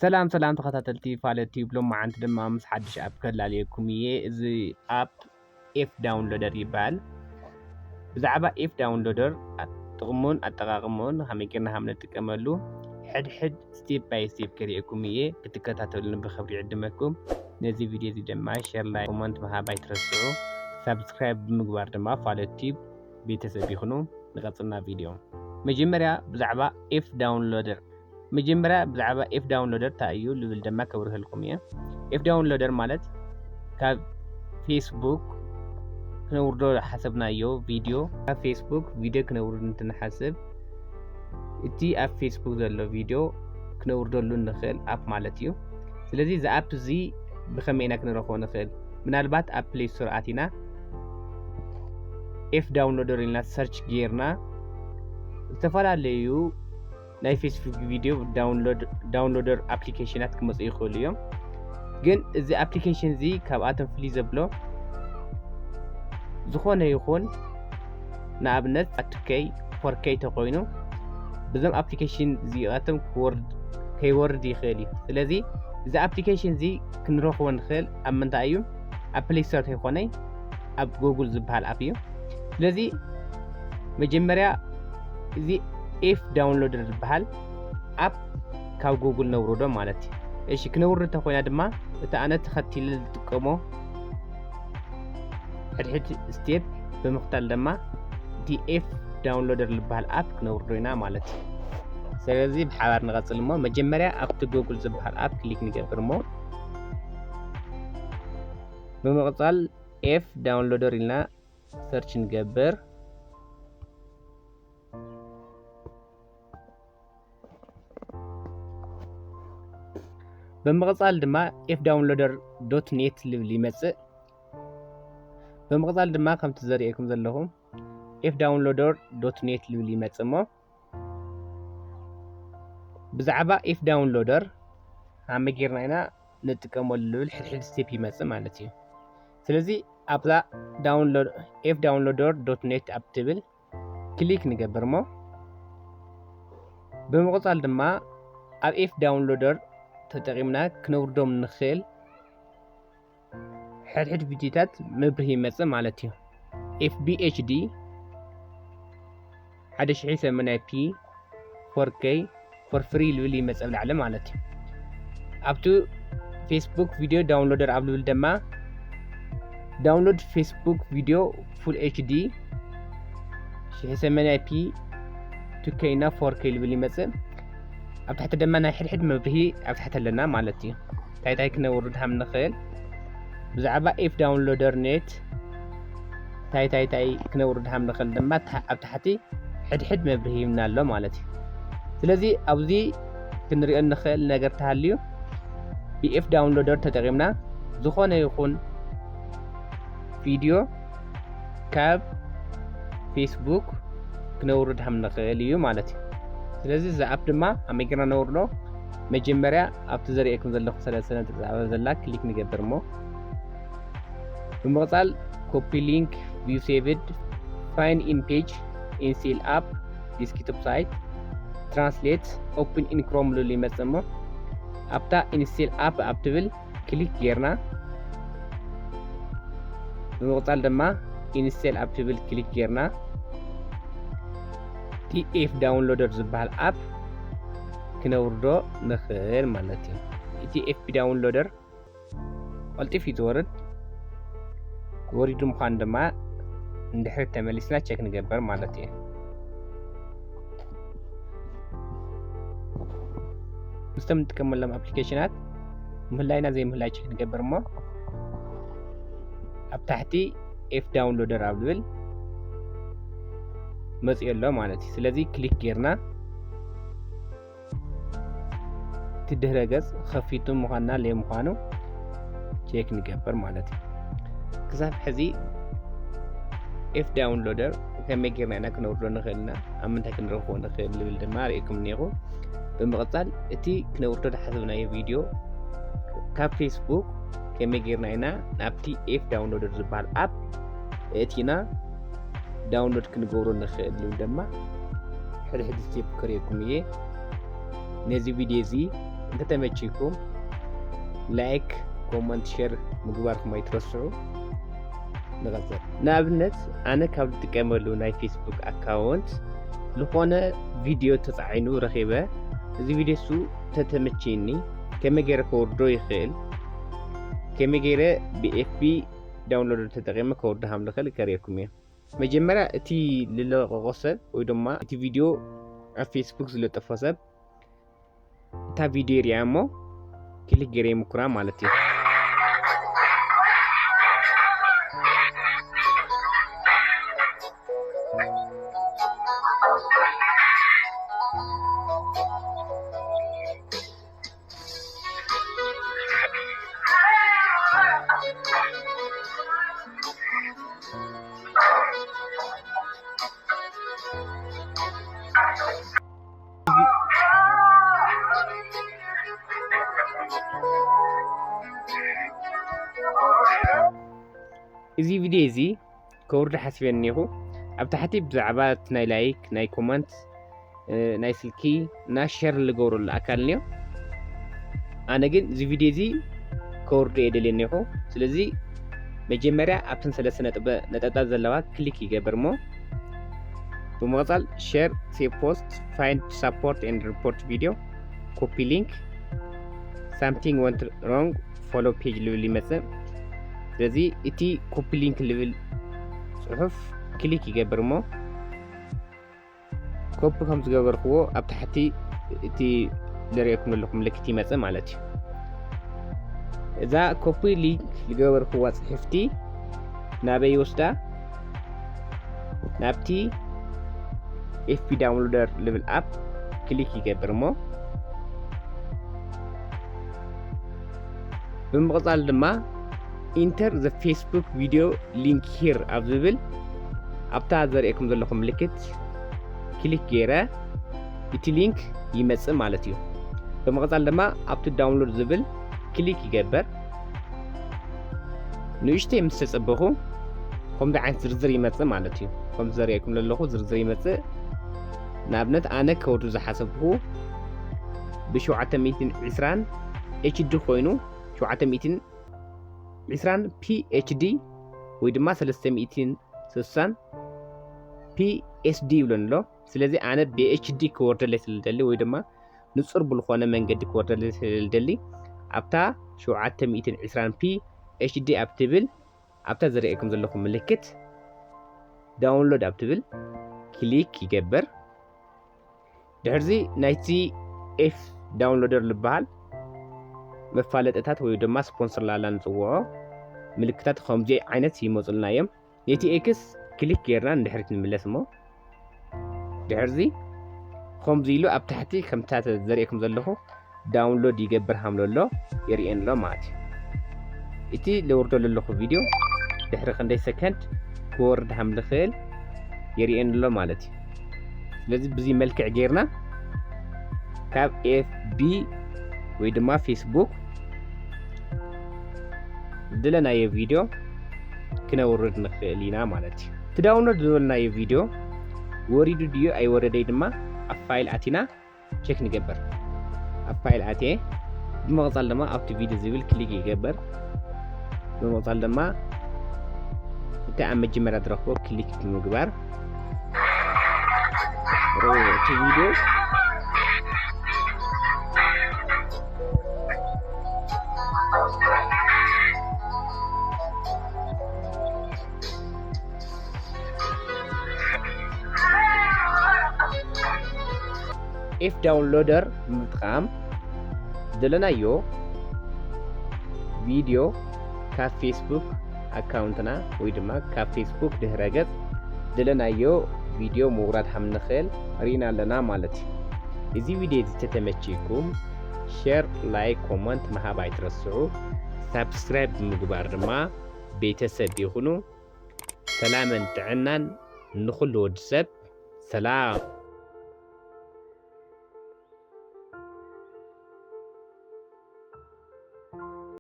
سلام تخاتلتي فالتي بلوم معنت دما مس حدش اب كلاليكم يه اب اف داونلودر يبال بزعبا اف داونلودر تقمون اتقاقمون هميكرنا هم نتقملو حد ستيب باي ستيب كريكم يه كتكاتاتولن بخبري عدمكم نزي فيديو زي دما شير لايك كومنت مهاباي ترسعو سبسكرايب بمقبار دما فالتي بيتسب يخنو نغطلنا فيديو مجمريا بزعبا اف داونلودر مجمرة بزعبا اف داونلودر تايو لول دما كبره لكم يا اف داونلودر مالت كاب فيسبوك كنوردو حسبنا يو فيديو كاب فيسبوك فيديو كنورد نتنحسب اتي اب فيسبوك زلو فيديو كنوردو لون نخيل اب مالتيو سلازي ذا اب زي بخمينا كنرخو نخيل منالبات اب بلاي ستور اتينا اف داونلودر لنا سيرش جيرنا استفاداليو ናይ ፌስቡክ ቪዲዮ ዳውንሎደር አፕሊኬሽናት ክመጽኡ ይኽእሉ እዮም ግን እዚ አፕሊኬሽን እዚ ካብኣቶም ፍልይ ዘብሎ ዝኾነ ይኹን ንኣብነት 4K 4K ተኮይኑ ብዞም አፕሊኬሽን እዚኣቶም ከይወርድ ይኽእል እዩ ስለዚ እዚ አፕሊኬሽን እዚ ክንረኽቦ ንኽእል ኣብ ምንታይ እዩ ኣብ ፕሌይ ስቶር ከይኾነ ኣብ ጉግል ዝበሃል ኣፕ እዩ ስለዚ መጀመርያ እዚ if downloader ዝበሃል አፕ ካብ ጉግል ነውርዶ ማለት እዩ እሺ ክነውርድ ተኮይና ድማ እቲ ኣነ ተኸቲለ ዝጥቀሞ ሕድሕድ ስቴፕ ብምኽታል ድማ ዲኤፍ ዳውንሎደር ዝበሃል አፕ ክነውርዶ ኢና ማለት እዩ ስለዚ ብሓባር ንቐጽል እሞ መጀመርያ ኣብቲ ጉግል ዝበሃል አፕ ክሊክ ንገብር እሞ ብምቕጻል ኤፍ ዳውንሎደር ኢልና ሰርች ንገብር بمقصال دما fdownloader.net ልብል ይመጽእ በመቀጻል ድማ ከም ትዘሪኤኩም ዘለኹም fdownloader.net ልብል ይመጽእ ሞ ብዛዕባ fdownloader ሃመ ጌርና ኢና ንጥቀመሉ ልብል ሕድሕድ ስቴፕ ይመጽእ ማለት እዩ ስለዚ ኣብዛ fdownloader.net አፕ ትብል ክሊክ ንገብር ሞ በመቀጻል ድማ ኣብ fdownloader ተጠቂምና ክነውርዶም ንኽእል ሕድሕድ ቪዲዮታት መብርሂ ይመጽእ ማለት እዩ FBHD 1080p 4K for free ልብል ይመጽእ ብላዕሊ ማለት እዩ ኣብቱ ፌስቡክ ቪዲዮ ዳውንሎደር ኣብ ልብል ድማ ዳውንሎድ ፌስቡክ ቪዲዮ ፉል HD 1080p 2K እና 4K ልብል ይመጽእ ኣብ ታሕቲ ድማ ናይ ሕድሕድ መብርሂ ኣብ ታሕቲ ኣለና ማለት እዩ ታይታይ ክነውርድ ሃም ንኽእል ብዛዕባ ኤፍ ዳውንሎደር ኔት ታይታይ ክነውርድ ሃም ንኽእል ድማ ኣብ ታሕቲ ሕድሕድ መብርሂ ይብና ኣሎ ማለት እዩ ስለዚ ኣብዚ ክንሪኦ ንኽእል ነገር ተሃልዩ ብኤፍ ዳውንሎደር ተጠቂምና ዝኾነ ይኹን ቪድዮ ካብ ፌስቡክ ክነውርድ ሃም ንኽእል እዩ ማለት እዩ ስለዚ እዚ አፕ ድማ ኣመይክና ነውርዶ መጀመርያ ኣብቲ ዘሪኤኩም ዘለኹ ሰለሰለ ተዛዕባ ዘላ ክሊክ ንገብር ሞ ብምቕጻል ኮፒ ሊንክ ቪው ሴቭድ ፋይንድ ኢን ፔጅ ኢንስቴል አፕ ዲስክቶፕ ሳይት ትራንስሌት ኦፕን ኢን ክሮም ልብል ይመጽእ ሞ ኣብታ ኢንስቴል አፕ ኣብ ትብል ክሊክ ጌርና ብምቕጻል ድማ ኢንስቴል አፕ ትብል ክሊክ ጌርና ቲኤፍ ዳውንሎደር ዝበሃል አፕ ክነውርዶ ንኽእል ማለት እዩ ቲኤፍ ዳውንሎደር ቀልጢፍ ይትወርድ ወሪዱ ምዃኑ ድማ እንድሕር ተመሊስና ቼክ ንገበር ማለት እዩ ምስቶም ንጥቀመሎም አፕሊኬሽናት ምህላይና ዘይምህላይ ቼክ ንገበር እሞ ኣብ ታሕቲ ኤፍ ዳውንሎደር ኣብ ልብል መጽእ ኣሎ ማለት እዩ ስለዚ ክሊክ ጌርና ትድህረ ገጽ ከፊቱ ምዃንና ለይ ምዃኑ ቼክ ንገበር ማለት እዩ ክሳብ ሕዚ ኤፍ ዳውንሎደር ከመይ ጌርና ኢና ክነውርዶ ንኽእልና ኣብ ምንታይ ክንረኽቦ ንኽእል ልብል ድማ ርኢኩም እኒኹ ብምቕጻል እቲ ክነውርዶ ዝሓሰብናዮ ቪድዮ ካብ ፌስቡክ ከመይ ጌርና ኢና ናብቲ ኤፍ ዳውንሎደር ዝበሃል አፕ እቲና ዳውንሎድ ክንገብሮ ንኽእል ልብል ድማ ሕድሕድ ስቴፕ ከሪአኩም እየ ነዚ ቪድዮ እዚ እንተተመችኩም ላይክ ኮመንት ሼር ምግባርኩም ኣይትረስዑ። ንቀፅል። ንኣብነት ኣነ ካብ ዝጥቀመሉ ናይ ፌስቡክ ኣካውንት ዝኾነ ቪድዮ ተፃዒኑ ረኺበ እዚ ቪድዮ እሱ ተተመችኒ ከመይ ገይረ ከወርዶ ይኽእል ከመይ ገይረ ብኤፍቢ ዳውንሎድ ተጠቂመ ከወርዶ ከም ዝኽእል ከርእየኩም እየ። መጀመርያ እቲ ዝለቀቆ ሰብ ወይ ድማ እቲ ቪድዮ ኣብ ፌስቡክ ዝለጠፎ ሰብ እታ ቪድዮ ሪኣ እሞ ክሊክ ገይረ ይሙክራ ማለት እዩ። እዚ ቪድዮ እዚ ከወርዶ ሓሲበ እኒኹ ኣብ ታሕቲ ብዛዕባ ናይ ላይክ ናይ ኮመንት ናይ ስልኪ እና ሼር ዝገብረሉ ኣካል እኒኦ። ኣነ ግን እዚ ቪድዮ እዚ ከወርዶ እየ ደልየ እኒኹ። ስለዚ መጀመርያ ኣብተን 3 ነጠብጣብ ዘለዋ ክሊክ ይገብር እሞ ብምቕፃል ሼር ሴቭ ፖስት ፋይንድ ሳፖርት ኤንድ ሪፖርት ቪድዮ ኮፒ ሊንክ ሳምቲንግ ወንት ሮንግ ፎሎ ፔጅ ልብል ይመፅእ። ስለዚ እቲ ኮፒ ሊንክ ልብል ፅሑፍ ክሊክ ይገብር እሞ ኮፒ ከም ዝገበርክዎ ኣብ ታሕቲ እቲ ዝርአየኩም ዘለኹ ምልክት ይመፅእ ማለት እዩ። እዛ ኮፒ ሊንክ ዝገበርክዋ ፅሕፍቲ ናበይ ይወስዳ? ናብቲ ኤፍቢ ዳውንሎደር ልብል ኣፕ ክሊክ ይገብር እሞ ብምቕፃል ድማ ኢንተር ዘ ፌስቡክ ቪድዮ ሊንክ ሂር ኣብ ዝብል ኣብታ ዘርእየኩም ዘለኹም ምልክት ክሊክ ገይረ እቲ ሊንክ ይመፅእ ማለት እዩ። ብምቕፃል ድማ ኣብቲ ዳውንሎድ ዝብል ክሊክ ይገበር። ንእሽተይ ምስ ተፀበኹ ከምዚ ዓይነት ዝርዝር ይመፅእ ማለት እዩ። ከምዚ ዘርእየኩም ዘለኹ ዝርዝር ይመፅእ። ንኣብነት ኣነ ከወርዱ ዝሓሰብኩ ብ720 ኤችዲ ኮይኑ 720 PHD ወይ ድማ 360 PSD ይብለን ኣሎ። ስለዚ ኣነ ብኤችዲ ክወርደለይ ስለዝደሊ ወይ ድማ ንፁር ብዝኾነ መንገዲ ክወርደለይ ስለዝደሊ ኣብታ 720 PHD ኣብ ትብል ኣብታ ዘርእየኩም ዘለኹም ምልክት ዳውንሎድ ኣብ ትብል ክሊክ ይገበር። ድሕርዚ ናይቲ ኤፍ ዳውንሎደር ዝበሃል መፋለጥታት ወይ ድማ ስፖንሰር ላላ ንፅውዖ ምልክታት ከምዚ ዓይነት ይመፁልና እዮም። ነቲ ኤክስ ክሊክ ጌርና ንድሕሪት ንምለስ እሞ ድሕርዚ ከምዚ ኢሉ ኣብ ታሕቲ ከምታ ዘርእየኩም ዘለኹ ዳውንሎድ ይገብር ከም ዘሎ የርእየን ኣሎ ማለት እዩ። እቲ ለወርዶ ዘለኹ ቪድዮ ድሕሪ ክንደይ ሰከንድ ክወርድ ከም ዝኽእል የርእየን ኣሎ ማለት እዩ። ስለዚ ብዚ መልክዕ ጌርና ካብ ኤፍቢ ወይ ድማ ፌስቡክ ዝደለናዮ ቪድዮ ክነውርድ ንኽእል ኢና ማለት እዩ። እቲ ዳውንሎድ ዝበልናዮ ቪድዮ ወሪዱ ድዩ ኣይወረደይ ድማ ኣብ ፋይል ኣቲና ቼክ ንገበር። ኣብ ፋይል ኣትየ ብምቕፃል ድማ ኣብቲ ቪድዮ ዝብል ክሊክ ይገበር። ብምቕፃል ድማ እንታይ ኣብ መጀመርያ ዝረኽቦ ክሊክ ብምግባር እቲ ቪድዮ ኤፍ ዳውንሎደር ብምጥቃም ዝደለናዮ ቪድዮ ካብ ፌስቡክ ኣካውንትና ወይ ድማ ካብ ፌስቡክ ድህረ ገጽ ዝደለናዮ ቪድዮ ምውራድ ከም ንኽእል ሪና ኣለና ማለት እዩ። እዚ ቪድዮ እዚ ተተመቺኩም ሼር ላይክ ኮመንት ምሃብ ኣይትረስዑ። ሳብስክራይብ ብምግባር ድማ ቤተሰብ ይኹኑ። ሰላምን ጥዕናን ንኹሉ ወዲ ሰብ። ሰላም